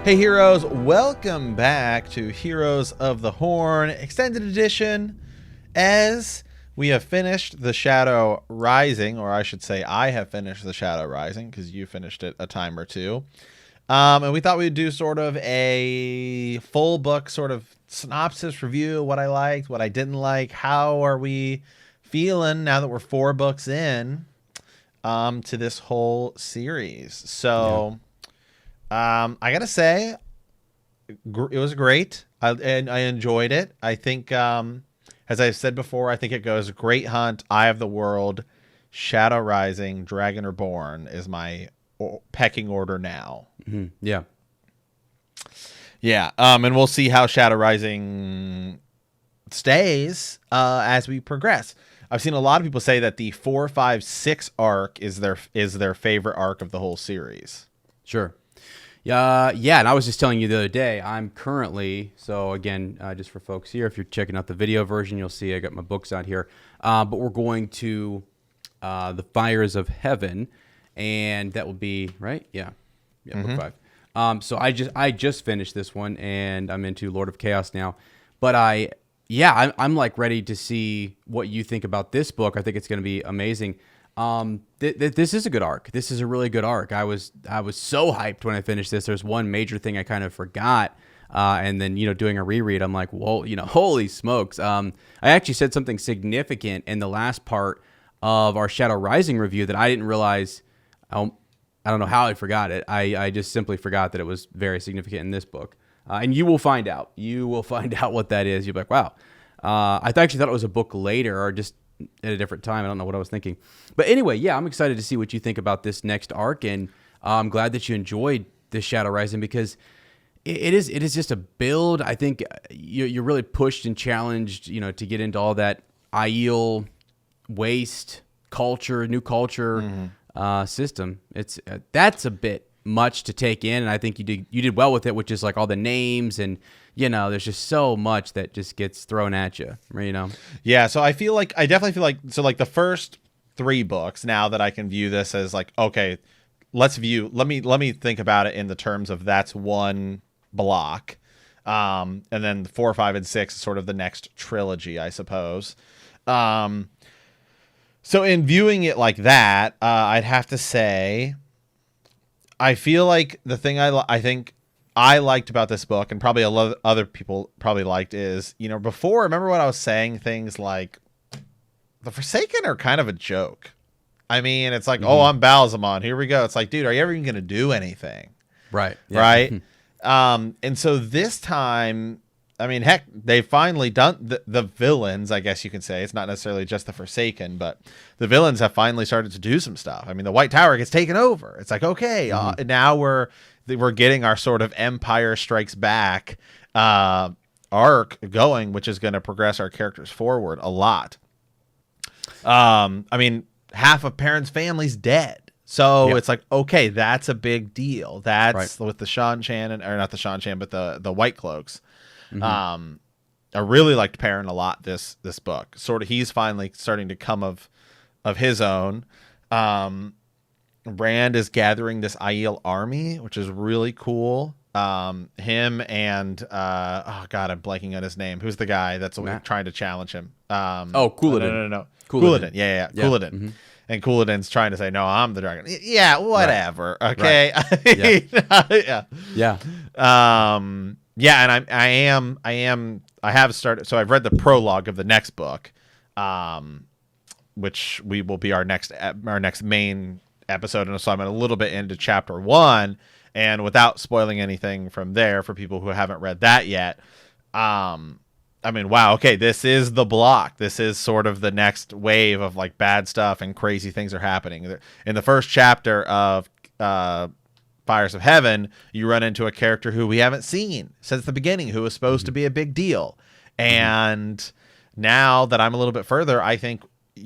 Hey heroes, welcome back to Heroes of the Horn Extended Edition, as we have finished The Shadow Rising, or I should say I have finished The Shadow Rising, because you finished it a time or two. And we thought we'd do sort of a full book sort of synopsis review, what I liked, what I didn't like, how are we feeling now that we're 4 books in to this whole series. So... yeah. I gotta say, it was great. I enjoyed it. I think, as I've said before, I think it goes Great Hunt, Eye of the World, Shadow Rising, Dragon Reborn is my pecking order now. Mm-hmm. Yeah. Yeah. And we'll see how Shadow Rising stays as we progress. I've seen a lot of people say that the 4, 5, 6 arc is their favorite arc of the whole series. Sure. Yeah, and I was just telling you the other day, I'm currently, so again, just for folks here, if you're checking out the video version, you'll see I got my books out here, but we're going to The Fires of Heaven, and that will be, right? Yeah, mm-hmm. Book 5. So I just finished this one, and I'm into Lord of Chaos now, but I'm like ready to see what you think about this book. I think it's going to be amazing. This is a good arc. This is a really good arc. I was so hyped when I finished this. There's one major thing I kind of forgot. And then, doing a reread, I'm like, whoa, holy smokes. I actually said something significant in the last part of our Shadow Rising review that I didn't realize. I don't know how I forgot it. I just simply forgot that it was very significant in this book. And you will find out. You will find out what that is. You'll be like, wow. I actually thought it was a book later or just at a different time. I don't know what I was thinking. But anyway, yeah, I'm excited to see what you think about this next arc, and I'm glad that you enjoyed this Shadow Rising because it is just a build. I think you're really pushed and challenged, to get into all that Aiel waste culture, new culture system. It's that's a bit much to take in, and I think you did well with it, which is like all the names and there's just so much that just gets thrown at you, Yeah, so I definitely feel like the first 3 books, now that I can view this as like, okay, let me think about it in the terms of that's one block. And then 4, 5, and 6 is sort of the next trilogy, I suppose. So in viewing it like that, I'd have to say, I feel like the thing I think I liked about this book, and probably a lot of other people probably liked, is, before, remember when I was saying things like, the Forsaken are kind of a joke. I mean, it's like, oh, I'm Balsamon, here we go. It's like, dude, are you ever even going to do anything? Right. Yeah. Right? And so this time, I mean, heck, they've finally done the villains, I guess you can say. It's not necessarily just the Forsaken, but the villains have finally started to do some stuff. I mean, the White Tower gets taken over. It's like, okay, now we're getting our sort of Empire Strikes Back arc going, which is going to progress our characters forward a lot. I mean, half of Perrin's family's dead. So It's like, okay, that's a big deal. That's right. With the Shan Chan, or not the Shan Chan, but the White Cloaks. I really liked Perrin a lot this book. Sort of, he's finally starting to come of his own. Rand is gathering this Aiel army, which is really cool. Him and oh god, I'm blanking on his name. Who's the guy that's trying to challenge him? Couladin. No. Couladin. Yeah. Couladin. Mm-hmm. And Couladin's trying to say, no, I'm the dragon. Yeah, whatever. Right. Okay. Right. Yeah. And I have started. So I've read the prologue of the next book, which will be our next main episode, and so I'm a little bit into chapter 1, and without spoiling anything from there for people who haven't read that yet, I mean, wow, okay, this is the block. This is sort of the next wave of like bad stuff and crazy things are happening. In the first chapter of Fires of Heaven, you run into a character who we haven't seen since the beginning, who was supposed to be a big deal. And now that I'm a little bit further, I think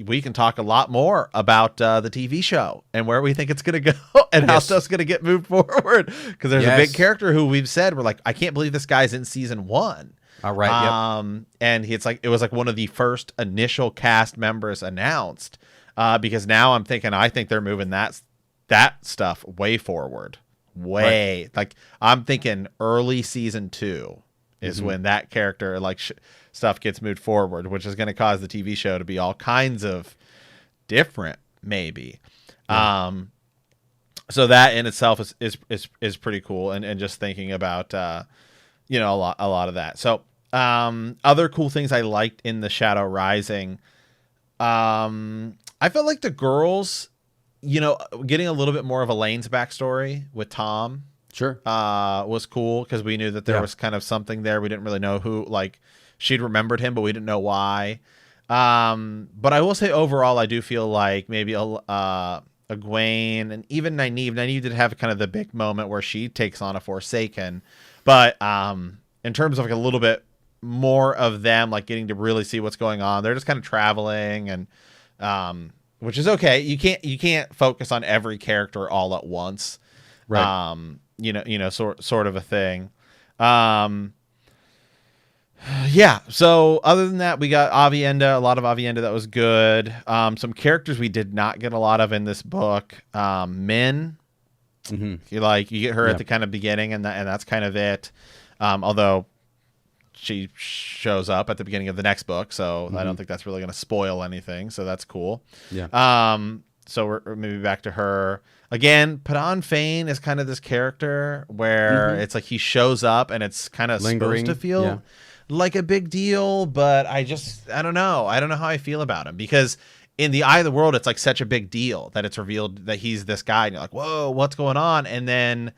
we can talk a lot more about the TV show and where we think it's going to go and how stuff's going to get moved forward. Because there's a big character who we've said, we're like, I can't believe this guy's in season 1. All right. And it was like one of the first initial cast members announced, because now I think they're moving that stuff way forward. way like I'm thinking early season 2 is when that character like stuff gets moved forward, which is going to cause the TV show to be all kinds of different, maybe. So that in itself is pretty cool, and just thinking about a lot of that. So other cool things I liked in the Shadow Rising, I felt like the girls, getting a little bit more of Elaine's backstory with Tom, Sure, was cool, because we knew that there was kind of something there. We didn't really know who, like, she'd remembered him, but we didn't know why. But I will say overall, I do feel like maybe Egwene and even Nynaeve did have kind of the big moment where she takes on a Forsaken, but in terms of like a little bit more of them like getting to really see what's going on, they're just kind of traveling, and which is okay. You can't focus on every character all at once, right? Sort of a thing. Yeah. So other than that, we got Avienda, a lot of Avienda that was good. Some characters we did not get a lot of in this book. Min, you get her at the kind of beginning, and that's kind of it. Although she shows up at the beginning of the next book, so I don't think that's really going to spoil anything. So that's cool. Yeah. So we're maybe back to her again. Padan Fane is kind of this character where it's like he shows up and it's kind of supposed to feel like a big deal, but I don't know. I don't know how I feel about him, because in the eye of the world, it's like such a big deal that it's revealed that he's this guy, and you're like, whoa, what's going on? And then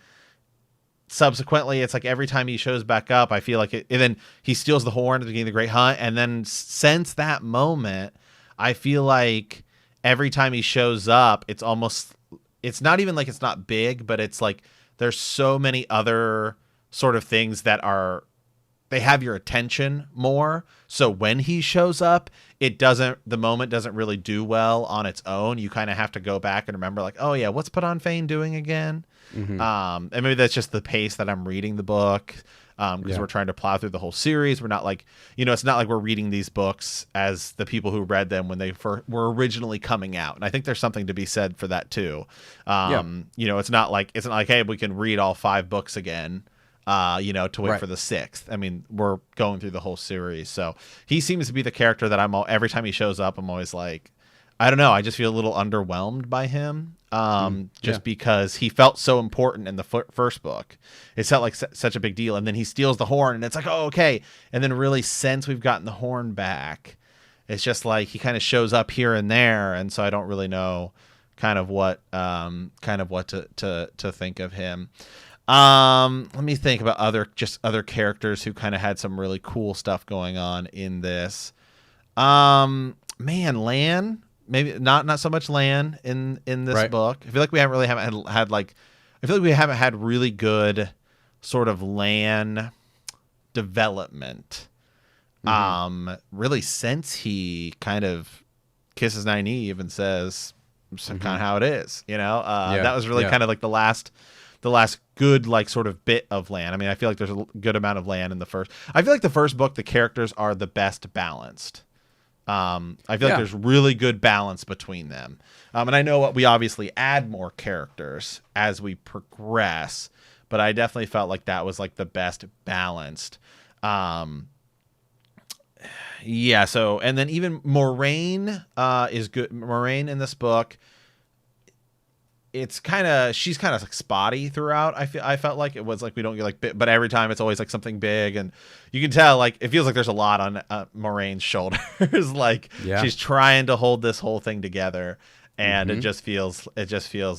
subsequently, it's like every time he shows back up, I feel like and then he steals the horn at the beginning of the Great Hunt, and then since that moment, I feel like every time he shows up, it's not even like it's not big, but it's like there's so many other sort of things that they have your attention more. So when he shows up, the moment doesn't really do well on its own. You kind of have to go back and remember, like, oh yeah, what's Padan Fane doing again? And maybe that's just the pace that I'm reading the book, because we're trying to plow through the whole series. We're not like, it's not like we're reading these books as the people who read them when they were originally coming out. And I think there's something to be said for that too. It's not like, hey, we can read all 5 books again, to wait for the 6th. I mean, we're going through the whole series. So he seems to be the character that every time he shows up, I'm always like, I don't know. I just feel a little underwhelmed by him. Because he felt so important in the first book. It felt like such a big deal. And then he steals the horn, and it's like, oh, okay. And then really, since we've gotten the horn back, it's just like he kind of shows up here and there. And so I don't really know kind of what to think of him. Let me think about other characters who kind of had some really cool stuff going on in this. Man, Lan. Maybe not so much Lan in this book. I feel like we haven't had really good sort of Lan development. Really, since he kind of kisses Nynaeve and says kind of how it is, that was really kind of like the last good like sort of bit of Lan. I mean, I feel like there's a good amount of Lan in the first. I feel like the first book, the characters are the best balanced. I feel like there's really good balance between them. And I know we obviously add more characters as we progress, but I definitely felt like that was like the best balanced. So, and then even Moraine is good. Moraine in this book, she's kind of like spotty throughout. I felt like it was like we don't get like but every time it's always like something big, and you can tell like it feels like there's a lot on Moraine's shoulders. Like she's trying to hold this whole thing together, and it just feels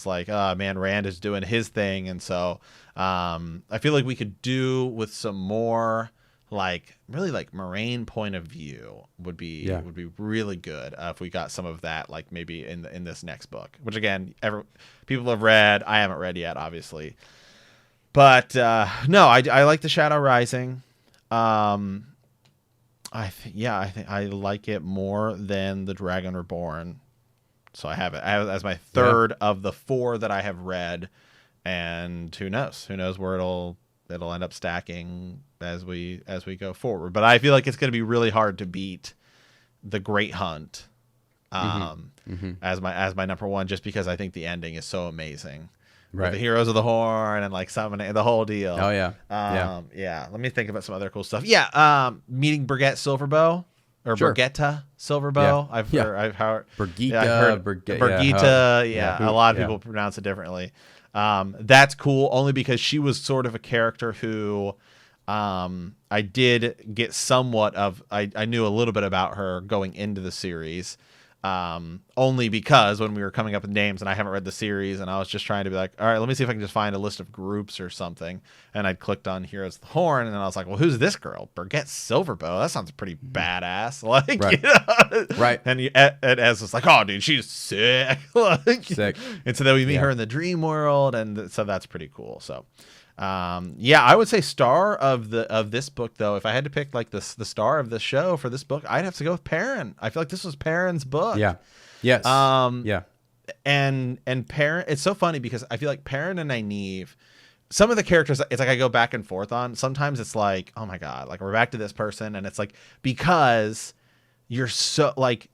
like, oh man, Rand is doing his thing. And so I feel like we could do with some more like really like Moraine point of view would be really good if we got some of that, like maybe in this next book, which again people have read. I haven't read yet, obviously, but no, I like the Shadow Rising. I think I like it more than the Dragon Reborn, so I have it as my third of the 4 that I have read, and who knows where it'll end up stacking as we go forward. But I feel like it's going to be really hard to beat the Great Hunt as my number 1, just because I think the ending is so amazing. Right. the Heroes of the Horn and like summoning the whole deal. Oh yeah. Yeah. Let me think about some other cool stuff. Yeah. Meeting Brigitte Silverbow or Sure. Brigitta Silverbow. I've heard Brigitte. Yeah, I've heard Brigitta. Yeah. A lot of people pronounce it differently. That's cool only because she was sort of a character who I did get somewhat of. I knew a little bit about her going into the series. Only because when we were coming up with names and I haven't read the series and I was just trying to be like, all right, let me see if I can just find a list of groups or something. And I clicked on Heroes of the Horn and I was like, well, who's this girl? Brigitte Silverbow. That sounds pretty badass. Like, right. You know? Right. And Ez was like, oh, dude, she's sick. Like, sick. And so then we meet her in the dream world. And so that's pretty cool. So, yeah, I would say star of this book though. If I had to pick like the star of the show for this book, I'd have to go with Perrin. I feel like this was Perrin's book. Yeah. Yes. Yeah. And Perrin, it's so funny because I feel like Perrin and Nynaeve, some of the characters, it's like I go back and forth on. Sometimes it's like, oh my god, like we're back to this person, and it's like because you're so like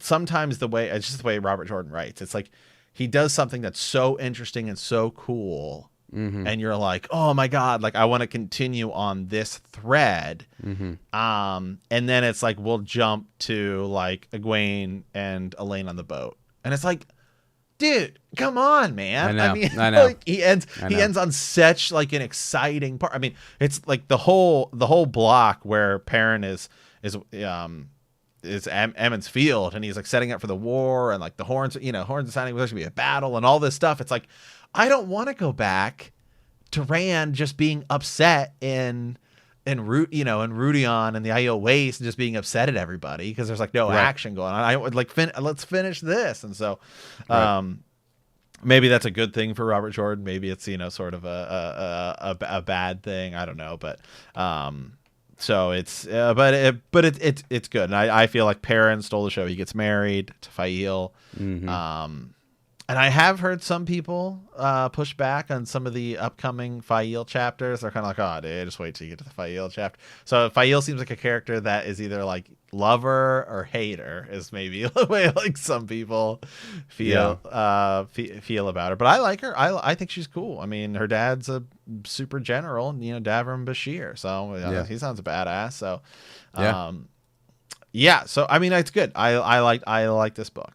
sometimes it's just the way Robert Jordan writes. It's like he does something that's so interesting and so cool. Mm-hmm. And you're like, oh my god, like I want to continue on this thread. Mm-hmm. And then it's like we'll jump to like Egwene and Elaine on the boat, and it's like, dude, come on, man. I know. Like he ends on such like an exciting part. I mean, it's like the whole block where Perrin is Emond's Field, and he's like setting up for the war, and like the horns are sounding. There's gonna be a battle and all this stuff. It's like, I don't want to go back to Rand just being upset in Rudion and the Aiel Waste and just being upset at everybody because there's like no action going on. I would like let's finish this. And so maybe that's a good thing for Robert Jordan. Maybe it's sort of a bad thing. I don't know, but so it's it's good. And I feel like Perrin stole the show. He gets married to Fael. Mm-hmm. And I have heard some people push back on some of the upcoming Fael chapters. They're kind of like, oh, dude, just wait till you get to the Fael chapter. So Fael seems like a character that is either like lover or hater, is maybe the way like some people feel about her. But I like her. I think she's cool. I mean, her dad's a super general, Davram Bashir. So he sounds a badass. So So I mean, it's good. I like this book.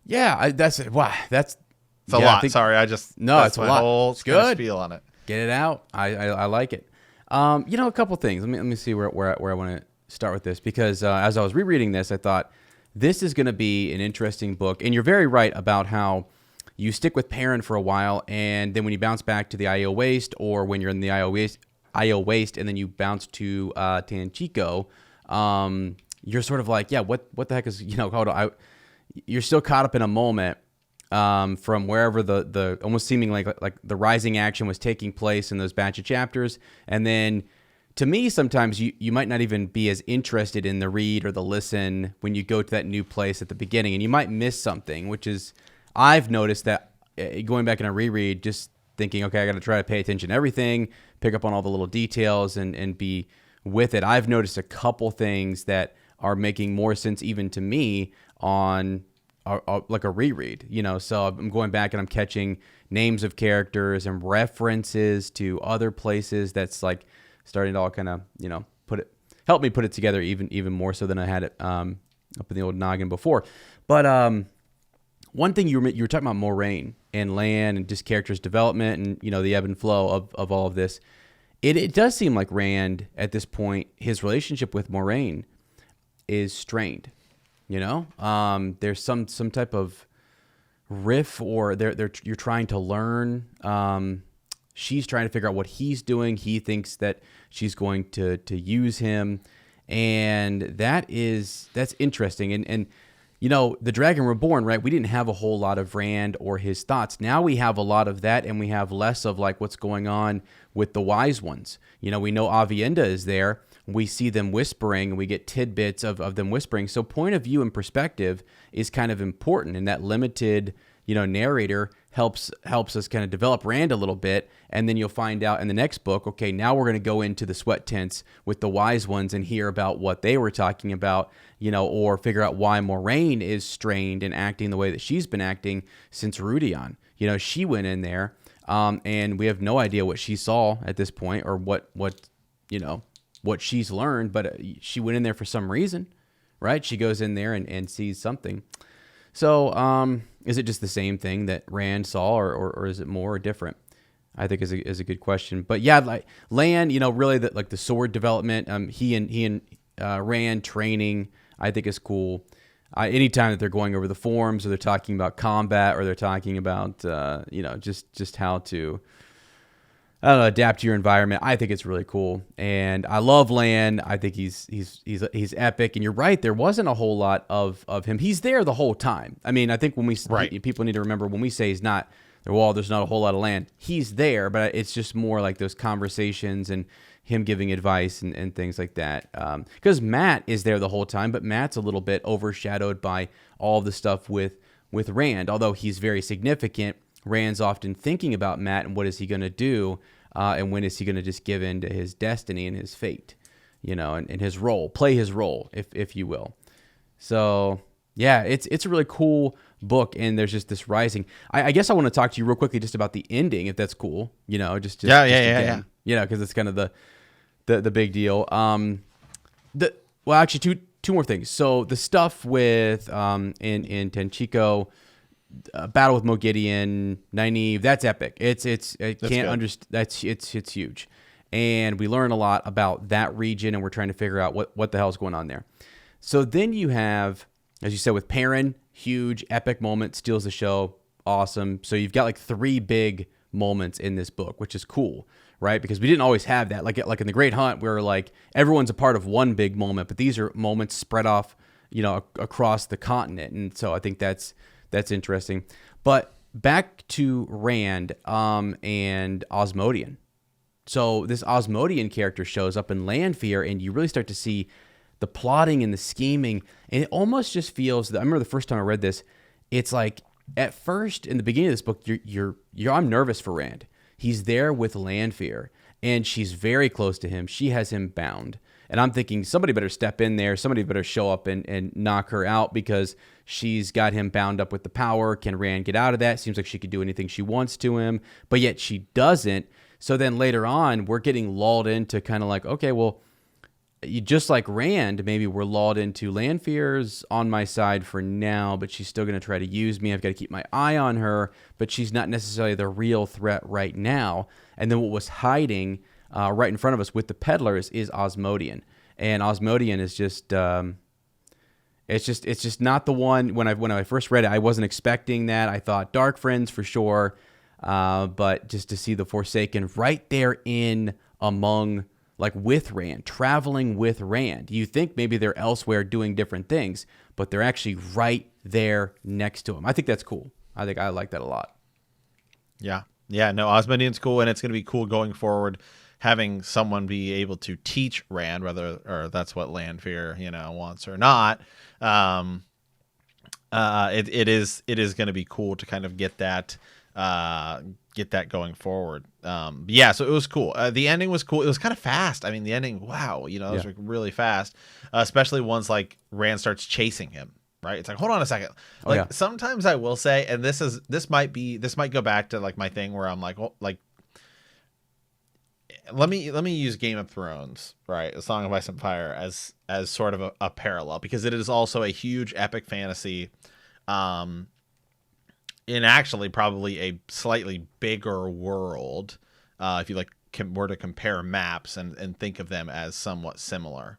Yeah, that's it. Wow, it's a lot. Sorry, it's a lot. Whole it's good. Spiel on it. Get it out. I like it. A couple things. Let me see where I want to start with this because as I was rereading this, I thought this is going to be an interesting book, and you're very right about how you stick with Perrin for a while, and then when you bounce back to the Aiel Waste, or when you're in the Aiel Waste, and then you bounce to Tanchico, you're sort of like, what the heck is you're still caught up in a moment from wherever the almost seeming like the rising action was taking place in those batch of chapters. And then to me, sometimes you might not even be as interested in the read or the listen when you go to that new place at the beginning, and you might miss something, which is I've noticed that going back in a reread, just thinking, okay, I got to try to pay attention to everything, pick up on all the little details and be with it. I've noticed a couple things that are making more sense even to me on like a reread, so I'm going back and I'm catching names of characters and references to other places that's like starting to all kind of, help me put it together even more so than I had it up in the old noggin before. But one thing you were talking about Moraine and Lan and just characters development and, the ebb and flow of all of this. It does seem like Rand at this point, his relationship with Moraine is strained. There's some type of riff, or you're trying to learn. She's trying to figure out what he's doing. He thinks that she's going to use him, and that's interesting. And the Dragon Reborn, right? We didn't have a whole lot of Rand or his thoughts. Now we have a lot of that, and we have less of like what's going on with the Wise Ones. We know Avienda is there. We see them whispering, and we get tidbits of them whispering. So point of view and perspective is kind of important, and that limited, narrator helps us kind of develop Rand a little bit. And then you'll find out in the next book, okay, now we're going to go into the sweat tents with the Wise Ones and hear about what they were talking about, or figure out why Moraine is strained and acting the way that she's been acting since Rudion. You know, she went in there, and we have no idea what she saw at this point or what you know, what she's learned, but she went in there for some reason, right? She goes in there and sees something. So, is it just the same thing that Rand saw, or is it more or different? I think is a good question. But yeah, like Lan, you know, really the sword development, he and Rand training, I think is cool. Anytime that they're going over the forms or they're talking about combat or they're talking about, you know, just how to, I don't know, adapt to your environment. I think it's really cool, and I love Lan. I think he's epic. And you're right, there wasn't a whole lot of him. He's there the whole time. I mean, I think when people need to remember when we say he's not. Well, there's not a whole lot of Lan. He's there, but it's just more like those conversations and him giving advice and things like that. Because Matt is there the whole time, but Matt's a little bit overshadowed by all the stuff with Rand. Although he's very significant, Rand's often thinking about Matt and what is he going to do, and when is he going to just give in to his destiny and his fate, you know, and his role, play his role, if you will. So yeah, it's a really cool book, and there's just this rising. I guess I want to talk to you real quickly just about the ending, if that's cool. You know, just yeah. You know, because it's kind of the big deal. Well, actually, two more things. So the stuff with in Tenchiko, battle with Mogideon, Nynaeve, that's epic. It's huge, and we learn a lot about that region, and we're trying to figure out what the hell's going on there. So then you have, as you said, with Perrin, huge epic moment, steals the show, awesome. So you've got like 3 big moments in this book, which is cool, right? Because we didn't always have that. Like in the Great Hunt, where like everyone's a part of one big moment, but these are moments spread off, you know, across the continent, and so I think that's interesting. But back to Rand and Osmodian. So this Osmodian character shows up in Lanfear, and you really start to see the plotting and the scheming, and it almost just feels that I remember the first time I read this, it's like at first in the beginning of this book, I'm nervous for Rand. He's there with Lanfear, and she's very close to him. She has him bound, and I'm thinking somebody better step in there. Somebody better show up and knock her out, because she's got him bound up with the power. Can Rand get out of that? Seems like she could do anything she wants to him, but yet she doesn't. So then later on, we're getting lulled into kind of like, okay, well, you just like Rand, maybe we're lulled into Lanfear's on my side for now, but she's still going to try to use me. I've got to keep my eye on her, but she's not necessarily the real threat right now. And then what was hiding right in front of us with the peddlers is Osmodian, and Osmodian is just it's just not the one. When I first read it, I wasn't expecting that. I thought Dark Friends for sure, but just to see the Forsaken right there in among, like with Rand, traveling with Rand. You think maybe they're elsewhere doing different things, but they're actually right there next to him. I think that's cool. I think I like that a lot. Yeah. No, Osmodian's cool, and it's going to be cool going forward, having someone be able to teach Rand, whether or that's what Lanfear, you know, wants or not. It is going to be cool to kind of get that going forward. Yeah, so it was cool. The ending was cool. It was kind of fast. I mean, the ending, wow, you know, it was really fast, especially once like Rand starts chasing him, right? It's like, hold on a second. Like sometimes I will say, and this might go back to like my thing where I'm like, well, like, let me use Game of Thrones, right? A Song of Ice and Fire as sort of a parallel, because it is also a huge epic fantasy, in actually probably a slightly bigger world, if you like were to compare maps and think of them as somewhat similar.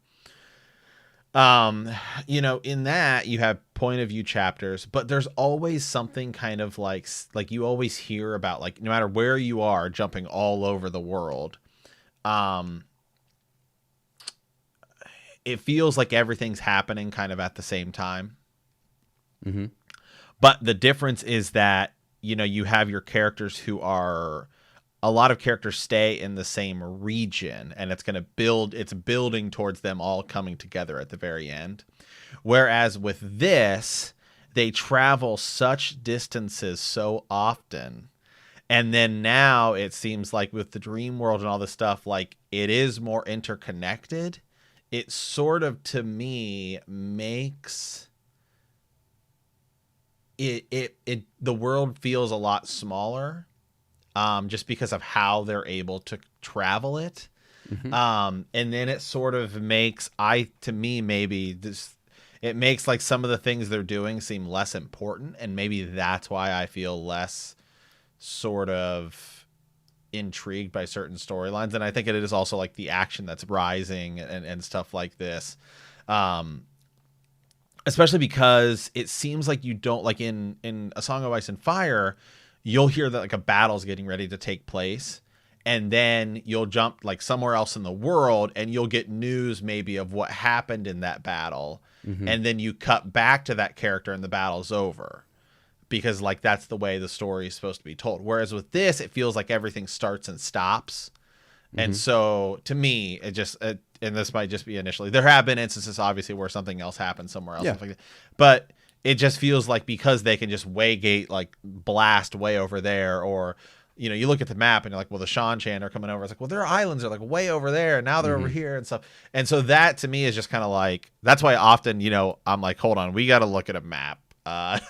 You know, in that you have point of view chapters, but there's always something kind of like you always hear about, like, no matter where you are, jumping all over the world, it feels like everything's happening kind of at the same time. Mm-hmm. But the difference is that, you know, you have your characters who are, a lot of characters stay in the same region, and it's building towards them all coming together at the very end. Whereas with this, they travel such distances so often. And then now it seems like with the dream world and all this stuff, like it is more interconnected. It sort of, to me, makes the world feels a lot smaller, just because of how they're able to travel it. And then it sort of makes, it makes like some of the things they're doing seem less important, and maybe that's why I feel less sort of intrigued by certain storylines. And I think it is also like the action that's rising and stuff like this. Especially because it seems like you don't, like in A Song of Ice and Fire, you'll hear that like a battle's getting ready to take place, and then you'll jump like somewhere else in the world and you'll get news maybe of what happened in that battle. And then you cut back to that character and the battle's over, because like that's the way the story is supposed to be told. Whereas with this, it feels like everything starts and stops. And so to me, it just, and this might just be initially, there have been instances obviously where something else happened somewhere else. Yeah. Stuff like that. But it just feels like because they can just waygate, like blast way over there, or, you know, you look at the map and you're like, well, the Shan Chan are coming over. It's like, well, their islands are like way over there. And now they're over here and stuff. And so that to me is just kind of like, that's why often, you know, I'm like, hold on, we got to look at a map.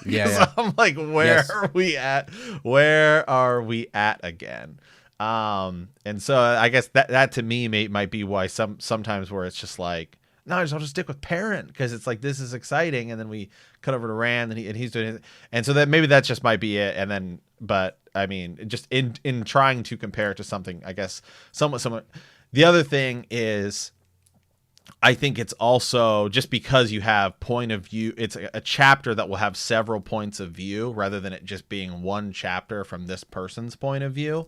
Yeah. I'm like, where are we at? Where are we at again? And so I guess that to me might be why sometimes where it's just like, no, I'll just stick with Parent, because it's like, this is exciting. And then we cut over to Rand and he's doing it. And so that maybe that just might be it. And then, but I mean, just in trying to compare it to something, I guess somewhat. The other thing is, I think it's also just because you have point of view, it's a chapter that will have several points of view rather than it just being one chapter from this person's point of view.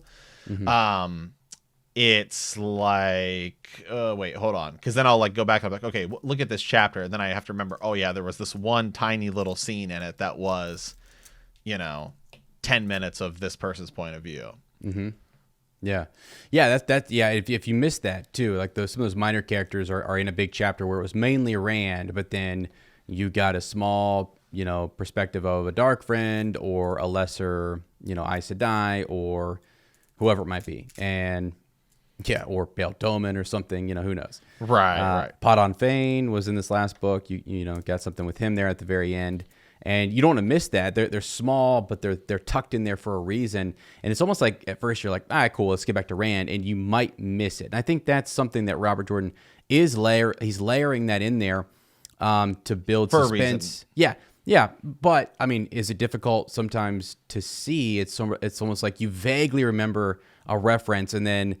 It's like, wait, hold on. Because then I'll like go back and I'm like, okay, look at this chapter. And then I have to remember, oh yeah, there was this one tiny little scene in it that was, you know, 10 minutes of this person's point of view. Yeah. That's yeah. If you missed that too, like some of those minor characters are in a big chapter where it was mainly Rand, but then you got a small, you know, perspective of a Dark Friend or a lesser, you know, Aes Sedai or whoever it might be. And yeah, or Bail Doman or something, you know, who knows? Right. Podon Fane was in this last book. You know, got something with him there at the very end. And you don't want to miss that. They're small, but they're tucked in there for a reason. And it's almost like at first you're like, all right, cool, let's get back to Rand, and you might miss it. And I think that's something that Robert Jordan is he's layering that in there to build for suspense. Yeah. But I mean, is it difficult sometimes to see? It's almost like you vaguely remember a reference, and then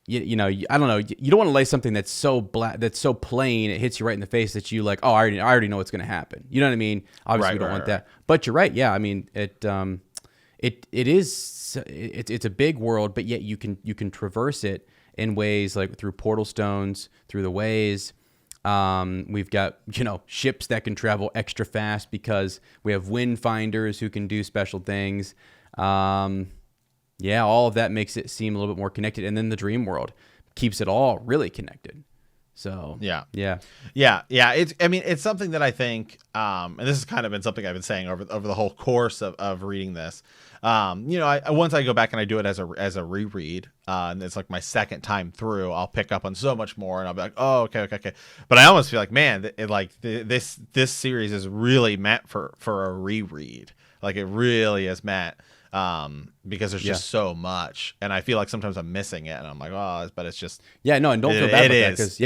you know, I don't know. You don't want to lay something that's so that's so plain, it hits you right in the face that you like, oh, I already know what's going to happen. You know what I mean? Obviously, we don't want that. But you're right. Yeah, I mean, it's a big world, but yet you can traverse it in ways like through portal stones, through the ways. We've got, you know, ships that can travel extra fast because we have wind finders who can do special things. Yeah, all of that makes it seem a little bit more connected. And then the dream world keeps it all really connected. So, yeah. It's something that I think, and this has kind of been something I've been saying over the whole course of reading this. You know, once I go back and I do it as a reread, and it's like my second time through, I'll pick up on so much more, and I'll be like, oh, okay. But I almost feel like, man, this series is really meant for a reread. Like it really is meant. Because there's just so much, and I feel like sometimes I'm missing it, and I'm like, oh, but it's just and don't feel bad about that, because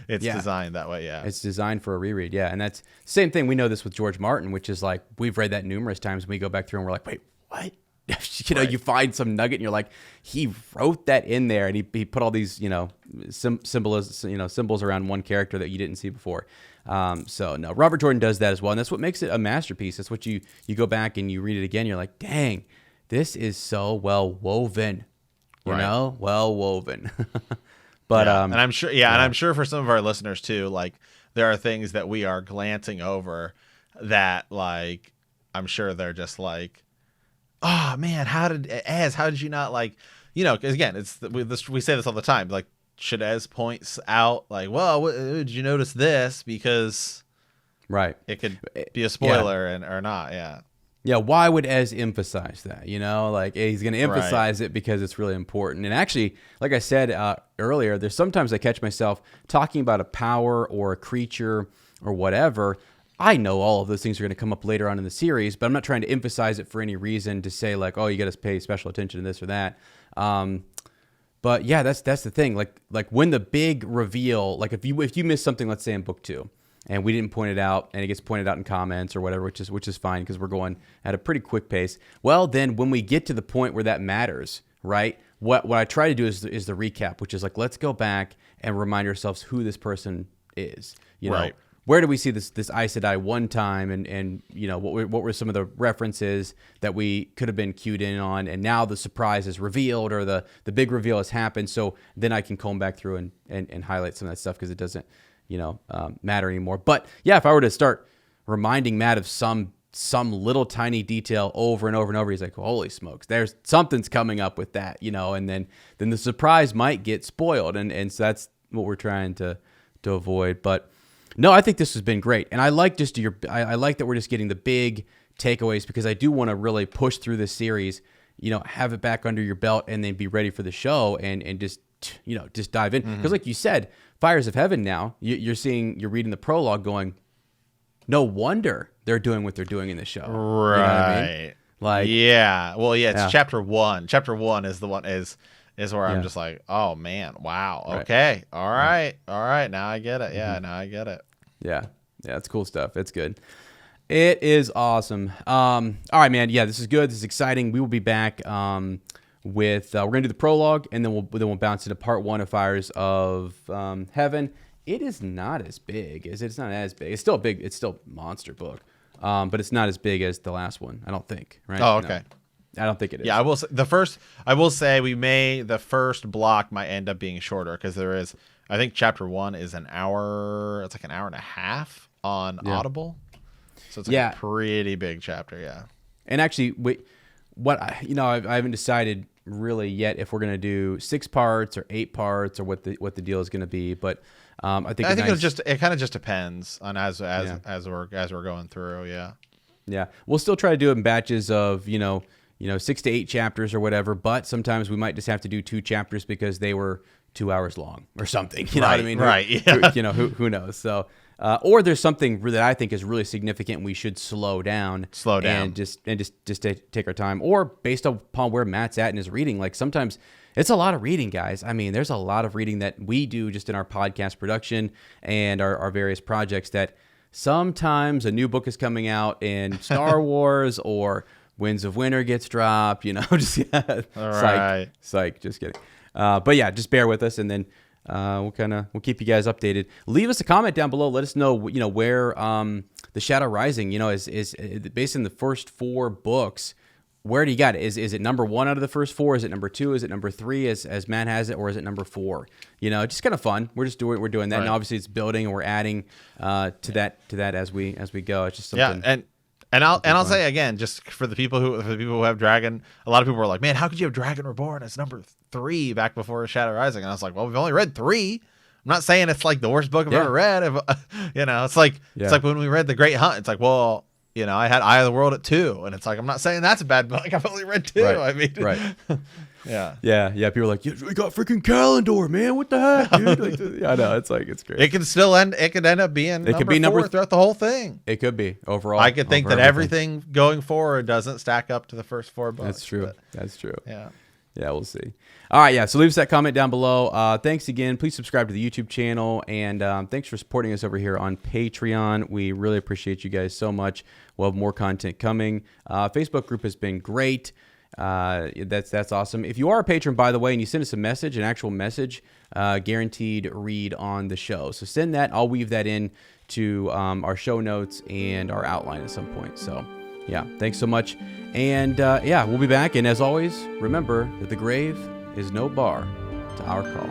it's designed that way. Yeah, it's designed for a reread. Yeah, and that's the same thing. We know this with George Martin, which is like we've read that numerous times. And we go back through and we're like, wait, what? You know, you find some nugget, and you're like, he wrote that in there, and he put all these, you know, symbols around one character that you didn't see before. So no, Robert Jordan does that as well, and that's what makes it a masterpiece. That's what you go back and you read it again. You're like, dang, this is so well woven. You know, well woven. But and I'm sure, and I'm sure for some of our listeners too, like there are things that we are glancing over that, like, I'm sure they're just like, oh man, how did you not, like, you know? Because again, we say this all the time, like. Should Ez points out, like, well, did you notice this? Because it could be a spoiler or not. Yeah. Why would Ez emphasize that? You know, like he's going to emphasize it because it's really important. And actually, like I said earlier, there's sometimes I catch myself talking about a power or a creature or whatever, I know all of those things are going to come up later on in the series, but I'm not trying to emphasize it for any reason to say like, oh, you got to pay special attention to this or that. But yeah, that's the thing. Like when the big reveal, like if you miss something, let's say in book 2, and we didn't point it out, and it gets pointed out in comments or whatever, which is fine because we're going at a pretty quick pace. Well, then when we get to the point where that matters, right? What I try to do is the recap, which is like, let's go back and remind ourselves who this person is. You know, Right. Where do we see this Aes Sedai one time, and you know what were some of the references that we could have been cued in on, and now the surprise is revealed or the big reveal has happened. So then I can comb back through and highlight some of that stuff because it doesn't matter anymore. But yeah, if I were to start reminding Matt of some little tiny detail over and over and over, he's like, holy smokes, there's something's coming up with that, and then the surprise might get spoiled, and so that's what we're trying to avoid. But no, I think this has been great, and I like I like that we're just getting the big takeaways because I do want to really push through this series, have it back under your belt, and then be ready for the show and just dive in because like you said, Fires of Heaven. Now you're reading the prologue, going, no wonder they're doing what they're doing in the show, right? You know what I mean? Like, yeah, well, yeah, it's chapter 1. Chapter 1 is the one is where I'm just like, oh man, wow, okay, all right, now I get it. Yeah, now I get it. Yeah, it's cool stuff. It's good. It is awesome. All right, man. Yeah, this is good. This is exciting. We will be back with we're gonna do the prologue, and then we'll bounce into part 1 of Fires of Heaven. It is not as big as it's not as big. It's still big. It's still a monster book, but it's not as big as the last one. I don't think. Right? Oh, okay. No, I don't think it is. Yeah, I will say the first block might end up being shorter because there is. I think chapter 1 is an hour. It's like an hour and a half on Audible, so it's like a pretty big chapter. Yeah. And actually, I haven't decided really yet if we're gonna do 6 parts or 8 parts or what the deal is gonna be. But I think it kind of just depends on as we're going through. Yeah. Yeah, we'll still try to do it in batches of 6 to 8 chapters or whatever. But sometimes we might just have to do 2 chapters because they were 2 hours long or something. You know what I mean? Right. Yeah. Who knows? So, or there's something that I think is really significant and we should slow down and just take our time, or based upon where Matt's at in his reading. Like sometimes it's a lot of reading, guys. I mean, there's a lot of reading that we do just in our podcast production and our various projects that sometimes a new book is coming out in Star Wars or Winds of Winter gets dropped, just psych, just kidding. But yeah, just bear with us, and then we'll keep you guys updated. Leave us a comment down below. Let us know, where the Shadow Rising, is based in the first 4 books. Where do you got it? Is it number 1 out of the first 4? Is it number 2? Is it number 3 as Matt has it, or is it number 4? Just kind of fun. We're doing that, right. And obviously it's building, and we're adding to that as we go. It's just something. Yeah, and I'll say again, just for the people who have Dragon, a lot of people were like, man, how could you have Dragon Reborn as number 3 back before Shadow Rising? And I was like, well, we've only read 3. I'm not saying it's like the worst book I've ever read. It's like when we read The Great Hunt. It's like, well, I had Eye of the World at 2, and it's like, I'm not saying that's a bad book. I've only read 2. Right. I mean, right. Yeah. People are like, yeah, we got freaking Calendar, man. What the heck, dude? I know. It's great. It could end up being number 4 throughout the whole thing. It could be overall. I could think that everything going forward doesn't stack up to the first 4 books. That's true. That's true. Yeah. Yeah, we'll see. All right, yeah. So leave us that comment down below. Thanks again. Please subscribe to the YouTube channel, and thanks for supporting us over here on Patreon. We really appreciate you guys so much. We'll have more content coming. Facebook group has been great. That's awesome. If you are a patron, by the way, and you send us an actual message, guaranteed read on the show. So send that. I'll weave that in to our show notes and our outline at some point. So yeah, thanks so much. And we'll be back. And as always, remember that the grave is no bar to our call.